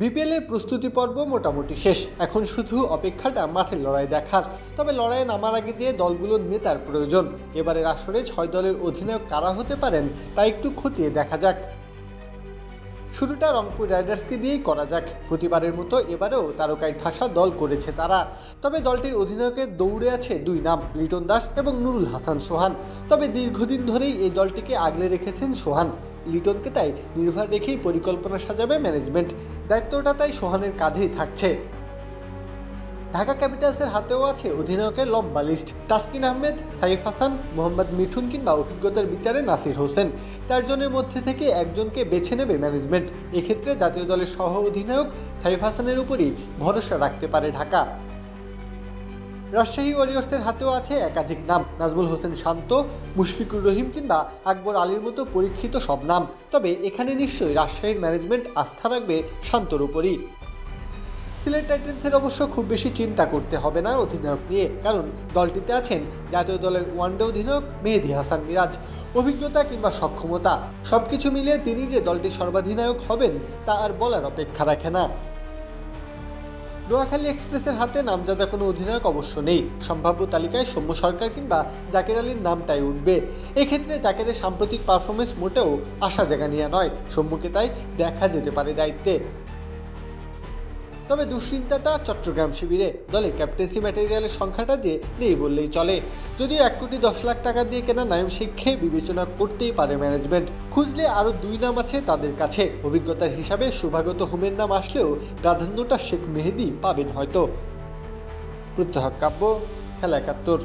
বিপিএলের প্রস্তুতি পর্ব মোটামুটি শেষ। এখন শুধু অপেক্ষাটা মাঠের লড়াই দেখার। তবে লড়াইয়ে নামার আগে যে দলগুলোর নেতার প্রয়োজন, এবারের আসরে 6 দলের অধিনায়ক কারা হতে পারেন তা একটু খতিয়ে দেখা যাক। শুরুটা রংপুর রাইডার্সকে দিয়েই করা যাক। প্রতিবারের মতো এবারেও তারকায় ঠাসা দল করেছে তারা। তবে দলটির অধিনায়কের দৌড়ে আছে দুই নাম, লিটন দাস এবং নুরুল হাসান সোহান। তবে দীর্ঘদিন ধরেই এই দলটিকে আগলে রেখেছেন সোহান। লিটনকে তাই নির্ভর রেখেই পরিকল্পনা সাজাবে ম্যানেজমেন্ট। দায়িত্বটা তাই সোহানের কাঁধেই থাকছে। ঢাকা ক্যাপিটালসের হাতেও আছে অধিনায়কের লম্বা লিস্ট। তাসকিন আহমেদ, সাইফ হাসান, মোহাম্মদ মিঠুন কিংবা অভিজ্ঞতার বিচারে নাসির হোসেন। 4 জনের মধ্যে থেকে একজনকে বেছে নেবে ম্যানেজমেন্ট। এক্ষেত্রে জাতীয় দলের সহ অধিনায়ক সাইফ হাসানের উপরই ভরসা রাখতে পারে ঢাকা। রাজশাহী ওয়ারিয়র্সের হাতেও আছে একাধিক নাম, নাজমুল হোসেন শান্ত, মুশফিকুর রহিম কিংবা আকবর আলীর মতো পরীক্ষিত সব নাম। তবে এখানে নিশ্চয়ই রাজশাহীর ম্যানেজমেন্ট আস্থা রাখবে শান্তর উপরই। সিলেট টাইটেন্সের অবশ্য খুব বেশি চিন্তা করতে হবে না অধিনায়ক নিয়ে, কারণ দলটিতে আছেন জাতীয় দলের ওয়ানডে অধিনায়ক মেহেদী হাসান মিরাজ। অভিজ্ঞতা কিংবা সক্ষমতা সবকিছু মিলিয়ে তিনি যে দলটির সর্বাধিনায়ক হবেন তা আর বলার অপেক্ষা রাখে না। নোয়াখালী এক্সপ্রেসের হাতে নামজাদা কোনো অধিনায়ক অবশ্য নেই। সম্ভাব্য তালিকায় সৌম্য সরকার কিংবা জাকের আলীর নামটাই উঠবে। এক্ষেত্রে জাকেরের সাম্প্রতিক পারফরমেন্স মোটেও আশা জায়গা নিয়ে নয়, সৌম্যকে তাই দেখা যেতে পারে দায়িত্বে। তবে দুশ্চিন্তাটা চট্টগ্রাম শিবিরে। দলে ক্যাপ্টেন্সি ম্যাটেরিয়ালের সংখ্যাটা যে নেই বললেই চলে। যদিও 1,10,00,000 টাকা দিয়ে কেনা নাইম শেখকে বিবেচনা করতেই পারে ম্যানেজমেন্ট। খুঁজলে আরও 2 নাম আছে তাদের কাছে। অভিজ্ঞতার হিসাবে শুভাগত হোমের নাম আসলেও প্রাধান্যটা শেখ মেহেদী পাবেন হয়তো। প্রত্যহ কাব্য, খেলা 71।